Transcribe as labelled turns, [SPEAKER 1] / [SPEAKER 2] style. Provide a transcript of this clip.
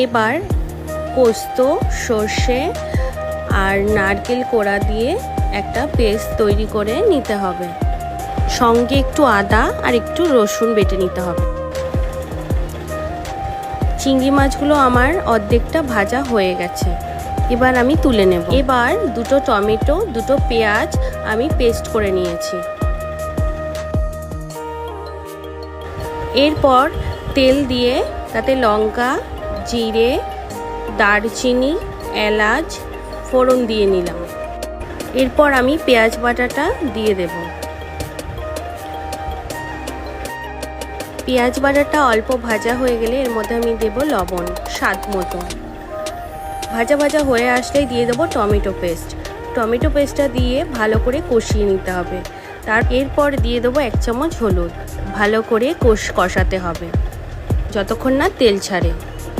[SPEAKER 1] এবার পোস্ত, সর্ষে আর নারকেল কোড়া দিয়ে একটা পেস্ট তৈরি করে নিতে হবে। সঙ্গে একটু আদা আর একটু রসুন বেটে নিতে হবে। চিংড়ি মাছগুলো আমার অর্ধেকটা ভাজা হয়ে গেছে, এবার আমি তুলে নেব। এবার দুটো টমেটো, দুটো পেঁয়াজ আমি পেস্ট করে নিয়েছি। এরপর তেল দিয়ে তাতে লঙ্কা, জিরে, দারচিনি, এলাচ ফোড়ন দিয়ে নিলাম। এরপর আমি পেঁয়াজ বাটাটা দিয়ে দেব। পেঁয়াজ বাটাটা অল্প ভাজা হয়ে গেলে এর মধ্যে আমি দেব লবণ স্বাদ মতো। ভাজা ভাজা হয়ে আসলেই দিয়ে দেবো টমেটো পেস্ট। টমেটো পেস্টটা দিয়ে ভালো করে কষিয়ে নিতে হবে। এরপর দিয়ে দেবো 1 চামচ হলুদ। ভালো করে কষাতে হবে যতক্ষণ না তেল ছাড়ে।